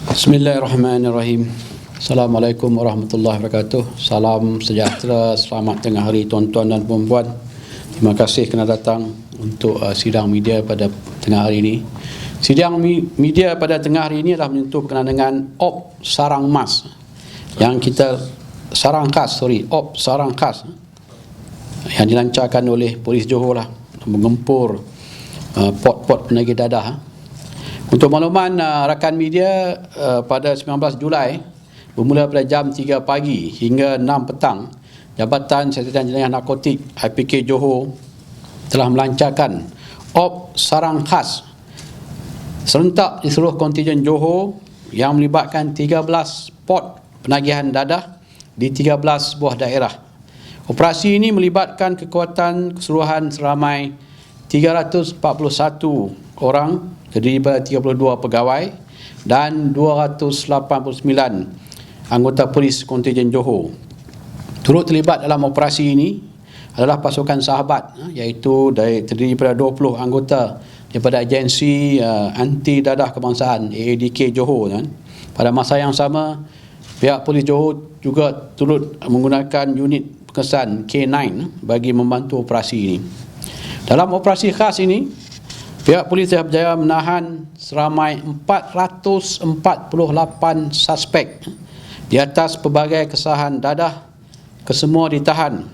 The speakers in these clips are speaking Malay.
Bismillahirrahmanirrahim. Assalamualaikum warahmatullahi wabarakatuh. Salam sejahtera, selamat tengah hari tuan-tuan dan puan-puan. Terima kasih kerana datang untuk sidang media pada tengah hari ini. Sidang media pada tengah hari ini adalah menyentuh berkenaan dengan Op Sarang Mas yang kita Sarang Khas yang dilancarkan oleh Polis Johor lah, mengempur pot-pot penagih dadah. Untuk makluman rakan media, pada 19 Julai bermula pada jam 3 pagi hingga 6 petang, Jabatan Siasatan Jenayah Narkotik IPK Johor telah melancarkan Op Sarang Khas serentak di seluruh kontijen Johor yang melibatkan 13 pot penagihan dadah di 13 buah daerah. Operasi ini melibatkan kekuatan keseluruhan seramai 341 orang, terdiri daripada 32 pegawai dan 289 anggota polis kontijen Johor. Turut terlibat dalam operasi ini adalah pasukan sahabat, iaitu terdiri daripada 20 anggota daripada agensi anti dadah kebangsaan AADK Johor. Pada masa yang sama, pihak polis Johor juga turut menggunakan unit pengesan K9 bagi membantu operasi ini. Dalam operasi khas ini, pihak polis telah berjaya menahan seramai 448 suspek di atas pelbagai kesahan dadah. Kesemua ditahan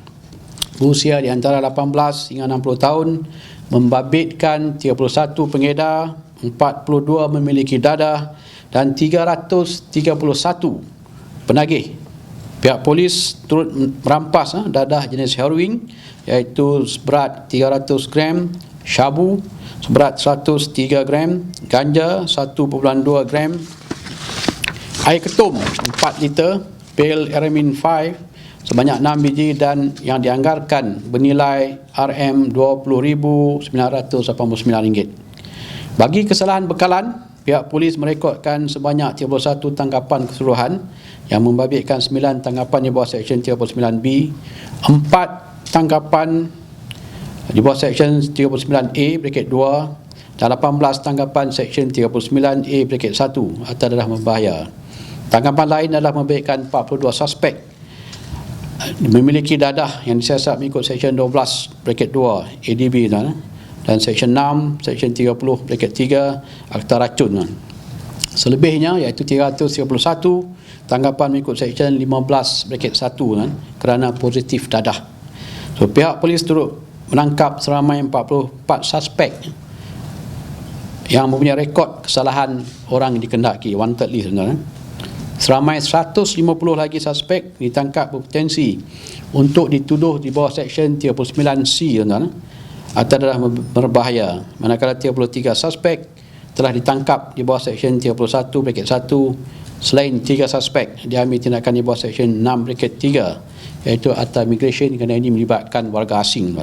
berusia di antara 18 hingga 60 tahun, membabitkan 31 pengedar, 42 memiliki dadah dan 331 penagih. Pihak polis turut merampas dadah jenis heroin, iaitu seberat 300 gram, syabu seberat 103 gram, ganja 1.2 gram, air ketum 4 liter, pil Eramin 5 sebanyak 6 biji dan yang dianggarkan bernilai RM20,989. Bagi kesalahan bekalan, pihak polis merekodkan sebanyak 31 tangkapan keseluruhan yang membabitkan 9 tangkapan di bawah Seksyen 39B, 4 tangkapan di bawah Seksyen 39A Braket 2 dan 18 tangkapan Seksyen 39A Braket 1 atas dadah berbahaya. Tangkapan lain adalah membabitkan 42 suspek memiliki dadah yang disiasat mengikut Seksyen 12 Braket 2 ADB dan Seksyen 6 Seksyen 30 Braket 3 Akta Racun. Selebihnya iaitu 331 tangkapan mengikut Seksyen 15 Braket 1 kerana positif dadah. So, pihak polis turut menangkap seramai 44 suspek yang mempunyai rekod kesalahan orang yang dikehendaki, wanted list sebenarnya. Seramai 150 lagi suspek ditangkap berpotensi untuk dituduh di bawah Seksyen 39C atau dadah berbahaya, manakala 33 suspek telah ditangkap di bawah Seksyen 31 Braket 1, selain 3 suspek diambil tindakan di bawah Seksyen 6 Braket 3, iaitu Akta Immigration, kerana ini melibatkan warga asing.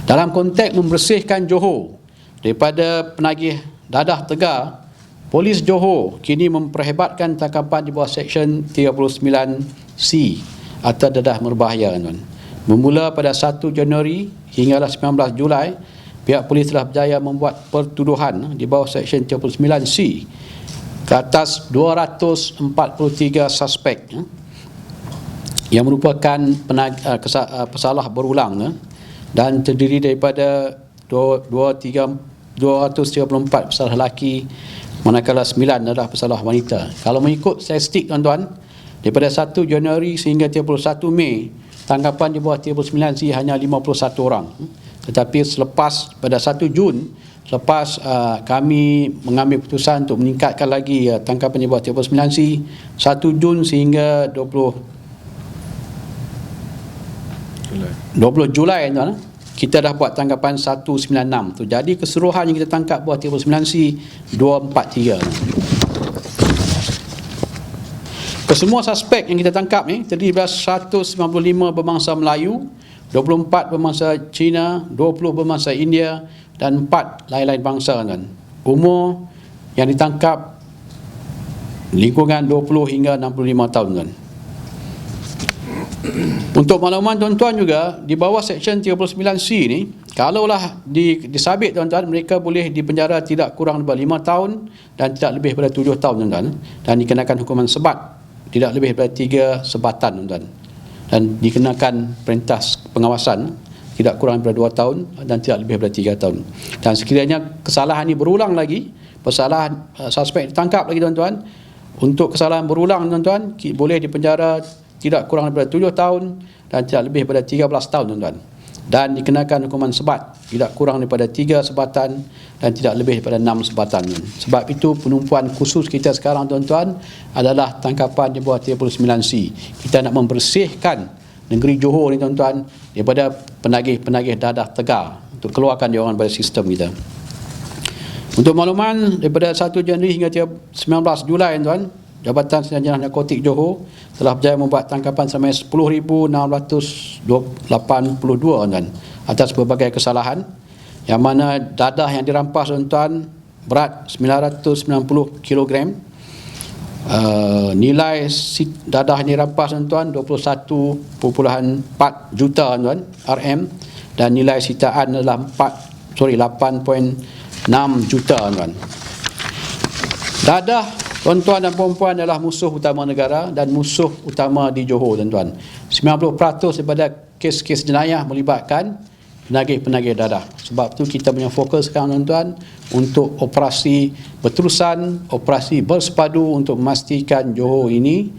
Dalam konteks membersihkan Johor daripada penagih dadah tegar, Polis Johor kini memperhebatkan tangkapan di bawah Seksyen 39C atau dadah berbahaya. Bermula pada 1 Januari hinggalah 19 Julai, pihak polis telah berjaya membuat pertuduhan di bawah Seksyen 39C ke atas 243 suspek yang merupakan pesalah berulang dan terdiri daripada 234 pesalah lelaki, manakala 9 adalah pesalah wanita. Kalau mengikut statistik tuan-tuan, daripada 1 Januari sehingga 31 Mei, tangkapan di bawah 39C hanya 51 orang. Tetapi selepas pada 1 Jun, selepas kami mengambil keputusan untuk meningkatkan lagi tangkapan di bawah 39C, 1 Jun sehingga 20 Julai kita dah buat tangkapan 196 tu. Jadi keseluruhan yang kita tangkap buat 39C 243. Kesemua suspek yang kita tangkap ni terdiri dari 195 berbangsa Melayu, 24 berbangsa Cina, 20 berbangsa India dan 4 lain-lain bangsa kan. Umur yang ditangkap lingkungan 20 hingga 65 tahun kan. Untuk makluman tuan-tuan juga, di bawah Seksyen 39C ni, kalaulah disabit tuan-tuan, mereka boleh dipenjara tidak kurang daripada 5 tahun dan tidak lebih daripada 7 tahun tuan-tuan, dan dikenakan hukuman sebat tidak lebih daripada 3 sebatan tuan-tuan, dan dikenakan perintah pengawasan tidak kurang daripada 2 tahun dan tidak lebih daripada 3 tahun. Dan sekiranya kesalahan ini berulang lagi, kesalahan suspek ditangkap lagi tuan-tuan, untuk kesalahan berulang tuan-tuan, boleh dipenjara tidak kurang daripada 7 tahun dan tidak lebih daripada 13 tahun tuan-tuan, dan dikenakan hukuman sebat tidak kurang daripada 3 sebatan dan tidak lebih daripada 6 sebatan. Sebab itu penumpuan khusus kita sekarang tuan-tuan adalah tangkapan di bawah 39C. Kita nak membersihkan negeri Johor ni tuan-tuan daripada penagih-penagih dadah tegar, untuk keluarkan dia orang daripada sistem kita. Untuk makluman, daripada 1 Januari hingga 19 Julai tuan, Jabatan Siaran Narkotik Johor telah berjaya membuat tangkapan sampai 10,682 tuan, atas berbagai kesalahan, yang mana dadah yang dirampas tuan, berat 990 kg, nilai dadah yang dirampas tuan 21.4 juta tuan RM, dan nilai sitaan adalah 8.6 juta tuan. Dadah tuan-tuan dan puan-puan adalah musuh utama negara dan musuh utama di Johor tuan-tuan. 90% daripada kes-kes jenayah melibatkan penagih-penagih dadah. Sebab tu kita punya fokus sekarang tuan-tuan untuk operasi berterusan, operasi bersepadu untuk memastikan Johor ini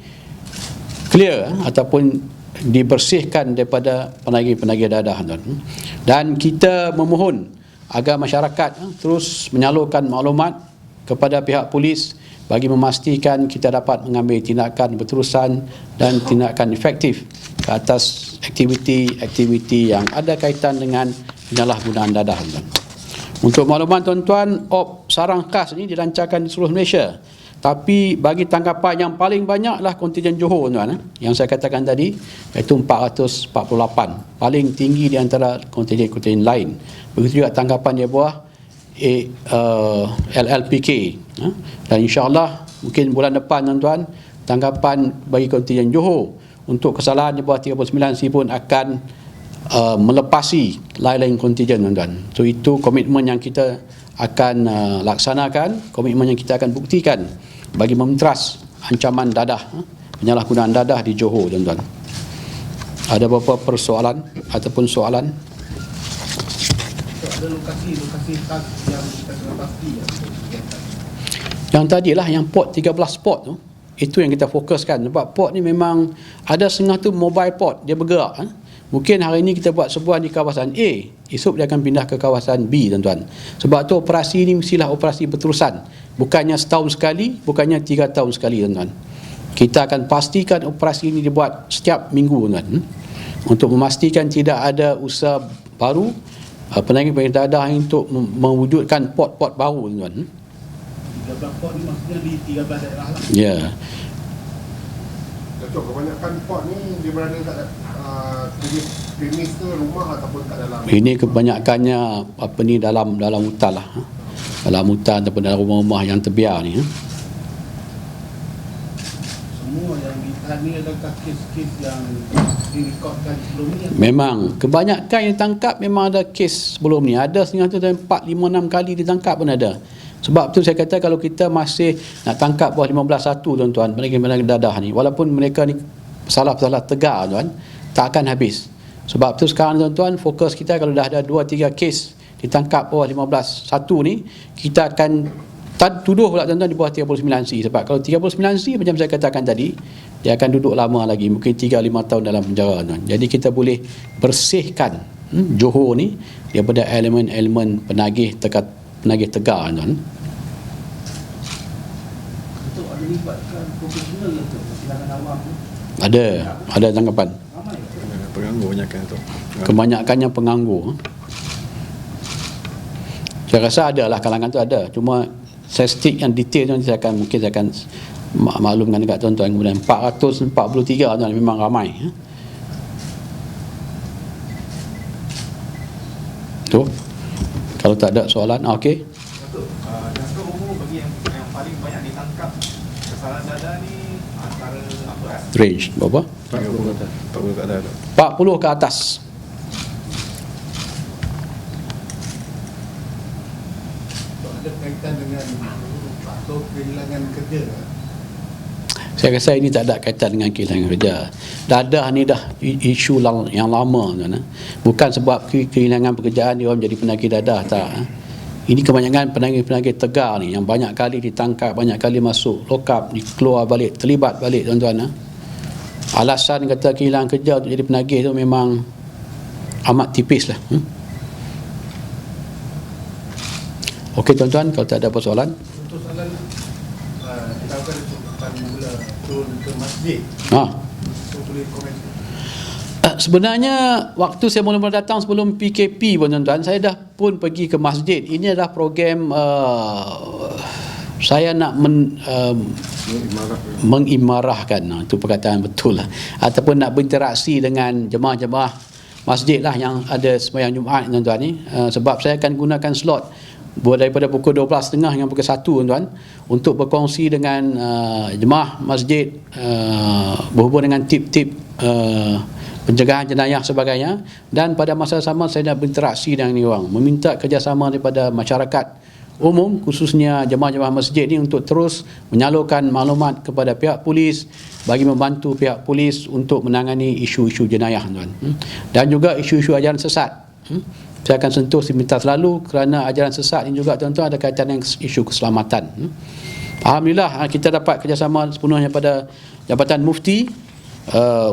clear ataupun dibersihkan daripada penagih-penagih dadah tuan. Dan kita memohon agar masyarakat terus menyalurkan maklumat kepada pihak polis bagi memastikan kita dapat mengambil tindakan berterusan dan tindakan efektif ke atas aktiviti-aktiviti yang ada kaitan dengan penyalahgunaan dadah. Untuk makluman tuan-tuan, op sarang khas ini dilancarkan di seluruh Malaysia. Tapi bagi tangkapan yang paling banyak adalah kontijen Johor tuan, yang saya katakan tadi, iaitu 448. Paling tinggi di antara kontijen-kontijen lain. Begitu juga tangkapan di bawah LLPK, dan insyaAllah mungkin bulan depan tuan-tuan, tangkapan bagi kontijen Johor untuk kesalahan di bawah 39C pun akan melepasi lain-lain kontijen tuan-tuan. So itu komitmen yang kita akan laksanakan, komitmen yang kita akan buktikan bagi mementeras ancaman dadah, penyalahgunaan dadah di Johor tuan-tuan. Ada beberapa persoalan ataupun soalan? Ada lokasi khas yang kita kena pasti yang tadilah, yang port 13 port tu, itu yang kita fokuskan. Sebab port ni memang ada setengah tu mobile port, dia bergerak. Mungkin hari ini kita buat sebuah di kawasan A, esok dia akan pindah ke kawasan B tuan-tuan. Sebab tu operasi ni mestilah operasi berterusan, bukannya setahun sekali, bukannya 3 tahun sekali tuan-tuan. Kita akan pastikan operasi ini dibuat setiap minggu tuan-tuan, untuk memastikan tidak ada usaha baru penagih-penagih dadah untuk mewujudkan port-port baru tuan-tuan. 13 port ni maksudnya di 13 daerah lah. Ya. Datuk, kebanyakan port ni dia berada kat premis ke rumah ataupun kat dalam? Ini kebanyakannya dalam hutan lah. Dalam hutan ataupun dalam rumah-rumah yang terbiar ni. Semua yang ditahan ni adakah kes-kes yang direkodkan sebelum ni? Memang kebanyakan yang ditangkap memang ada kes sebelum ni. Ada setengah tu 4, 5, 6 kali ditangkap pun ada. Sebab tu saya kata kalau kita masih nak tangkap bawah 15-1 tuan-tuan, penagih-penagih dadah ni, walaupun mereka ni salah-salah tegar tuan, tak akan habis. Sebab tu sekarang tuan-tuan, fokus kita kalau dah ada 2-3 kes ditangkap bawah 15-1 ni, kita akan tuduh pula tuan-tuan di bawah 39C. Sebab kalau 39C macam saya katakan tadi, dia akan duduk lama lagi, mungkin 3-5 tahun dalam penjara tuan. Jadi kita boleh bersihkan Johor ni daripada elemen-elemen penagih tegar tuan. Untuk ada libatkan profesional untuk silangan awam tu? Ada tangkapan. Ramai Penganggur banyakkan tu. Kebanyakannya penganggur. Saya rasa ada lah kalangan tu ada. Cuma saya stick yang detail tu saya akan maklumkan dekat tuan-tuan. Kemudian 443 tuan, memang ramai. Tu. Kalau tak ada soalan, okey. Datuk, jangka umur bagi yang paling banyak ditangkap kesalahan dadah ni antara apa? Range berapa? 40 ke atas tu. 40 ke atas. Ada kaitan dengan atau kehilangan kerja. Saya rasa ini tak ada kaitan dengan kehilangan kerja. Dadah ni dah isu yang lama kan. Bukan sebab kehilangan pekerjaan dia orang jadi penagih dadah, tak. Ini kebanyakan penagih-penagih tegar ni yang banyak kali ditangkap, banyak kali masuk lock up, dikeluar balik, terlibat balik tuan-tuan. Alasan kata kehilangan kerja untuk jadi penagih tu memang amat tipis lah. Okey tuan-tuan, kalau tak ada persoalan. Untuk soalan kita akan mula turun ke masjid. So boleh komen. Sebenarnya waktu saya mula-mula datang sebelum PKP pun tuan-tuan, saya dah pun pergi ke masjid. Ini adalah program saya nak mengimarahkan, itu perkataan betul lah, ataupun nak berinteraksi dengan jemaah-jemaah masjid lah yang ada sembahyang Jumaat tuan-tuan ni. Sebab saya akan gunakan slot daripada pukul 12.30 hingga pukul 1 tuan-tuan untuk berkongsi dengan jemaah masjid berhubung dengan tip-tip pencegahan jenayah sebagainya, dan pada masa sama saya nak berinteraksi dengan orang, meminta kerjasama daripada masyarakat umum, khususnya jemaah-jemaah masjid ni untuk terus menyalurkan maklumat kepada pihak polis bagi membantu pihak polis untuk menangani isu-isu jenayah tuan. Dan juga isu-isu ajaran sesat. Saya akan sentuh seminta selalu kerana ajaran sesat ini juga tuan-tuan ada kaitan dengan isu keselamatan. Alhamdulillah kita dapat kerjasama sepenuhnya pada Jabatan Mufti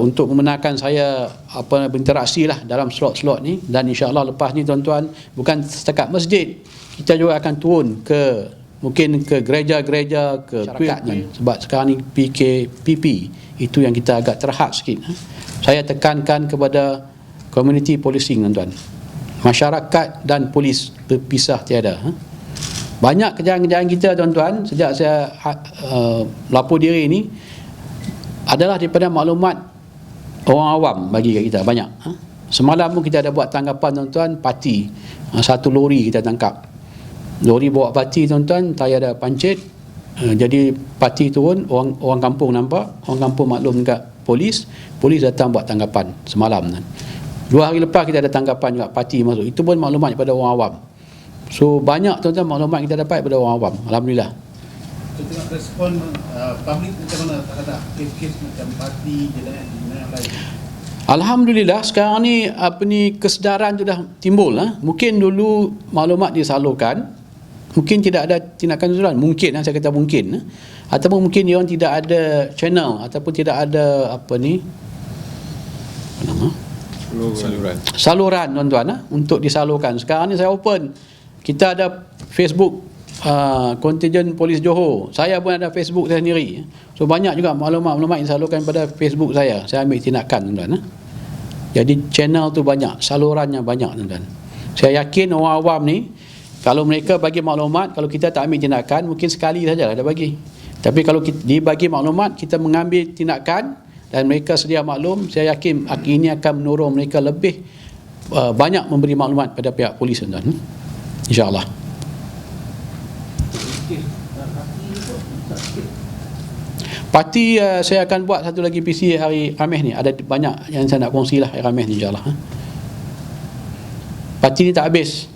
untuk membenarkan saya berinteraksi lah dalam slot-slot ni, dan insya-Allah lepas ni tuan-tuan bukan setakat masjid, kita juga akan turun ke mungkin ke gereja-gereja, ke masyarakat, sebab sekarang ni PKPP itu yang kita agak terhad sikit. Saya tekankan kepada community policing tuan-tuan. Masyarakat dan polis berpisah tiada. Banyak kejayaan-kejayaan kita tuan-tuan sejak saya lapor diri ni adalah daripada maklumat orang awam bagi kat kita banyak. Semalam pun kita ada buat tanggapan tuan-tuan, parti satu lori kita tangkap. Lori bawa parti tuan-tuan, tayar ada pancit. Jadi parti turun, orang kampung nampak, orang kampung maklum dekat polis datang buat tanggapan semalam kan. 2 hari lepas kita ada tanggapan juga, parti masuk. Itu pun maklumat daripada orang awam. So banyak tuan-tuan maklumat kita dapat daripada orang awam. Alhamdulillah. Kita tengok respon publik macam mana terhadap kes-kes macam parti jenayah lain. Alhamdulillah sekarang ni kesedaran tu dah timbul. Mungkin dulu maklumat disalurkan, mungkin tidak ada tindakan susulan, mungkin saya kata mungkin, ataupun mungkin dia orang tidak ada channel ataupun tidak ada saluran tuan-tuan untuk disalurkan. Sekarang ni saya open, kita ada Facebook Kontijen Polis Johor, saya pun ada Facebook saya sendiri. So banyak juga maklumat-maklumat yang disalurkan pada Facebook saya ambil tindakan tuan-tuan. Jadi channel tu banyak, salurannya banyak tuan-tuan. Saya yakin orang awam ni kalau mereka bagi maklumat, kalau kita tak ambil tindakan, mungkin sekali sajalah dia bagi. Tapi kalau dibagi maklumat, kita mengambil tindakan dan mereka sedia maklum, saya yakin ini akan menurun mereka lebih banyak memberi maklumat pada pihak polis tuan-tuan. InsyaAllah. Parti saya akan buat satu lagi PC hari Khamis ni. Ada banyak yang saya nak kongsi lah hari Khamis ni insyaAllah. Parti ni tak habis.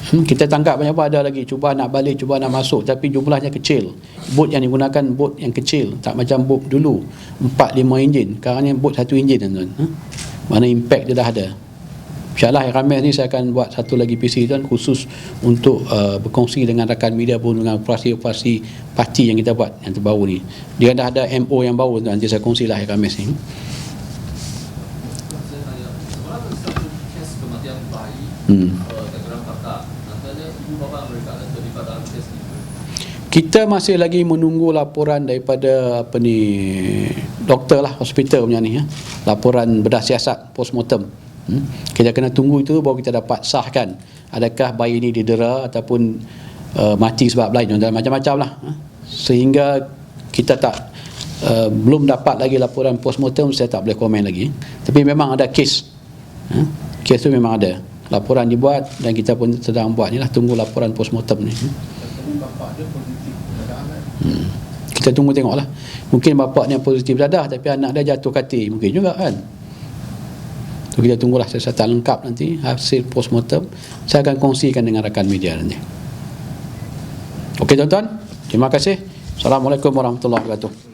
Kita tangkap banyak apa, ada lagi cuba nak balik, cuba nak masuk, tapi jumlahnya kecil. Bot yang digunakan bot yang kecil, tak macam bot dulu 4-5 enjin. Sekarang ni bot 1 enjin tuan-tuan. Mana impact dia dah ada. InsyaAllah hari Khamis ni saya akan buat satu lagi PC tuan, khusus untuk berkongsi dengan rakan media pun dengan operasi-operasi parti yang kita buat yang terbaru ni. Dia dah ada MO yang baru tuan, nanti saya kongsi lah hari Khamis ni. Kita masih lagi menunggu laporan daripada doktor lah, hospital punya ni, laporan bedah siasat postmortem. Kita kena tunggu itu baru kita dapat sahkan adakah bayi ini didera ataupun mati sebab lain, macam-macam lah. Sehingga kita belum dapat lagi laporan postmortem, saya tak boleh komen lagi. Tapi memang ada kes, kes tu memang ada, laporan dibuat dan kita pun sedang buat ni lah, tunggu laporan postmortem ni. Kita tunggu tengoklah. Mungkin bapak ni positif dadah tapi anak dia jatuh katil, mungkin juga kan. So, kita tunggulah siasatan lengkap nanti hasil postmortem. Saya akan kongsikan dengan rakan media nanti. Okey tuan-tuan, terima kasih. Assalamualaikum warahmatullahi wabarakatuh.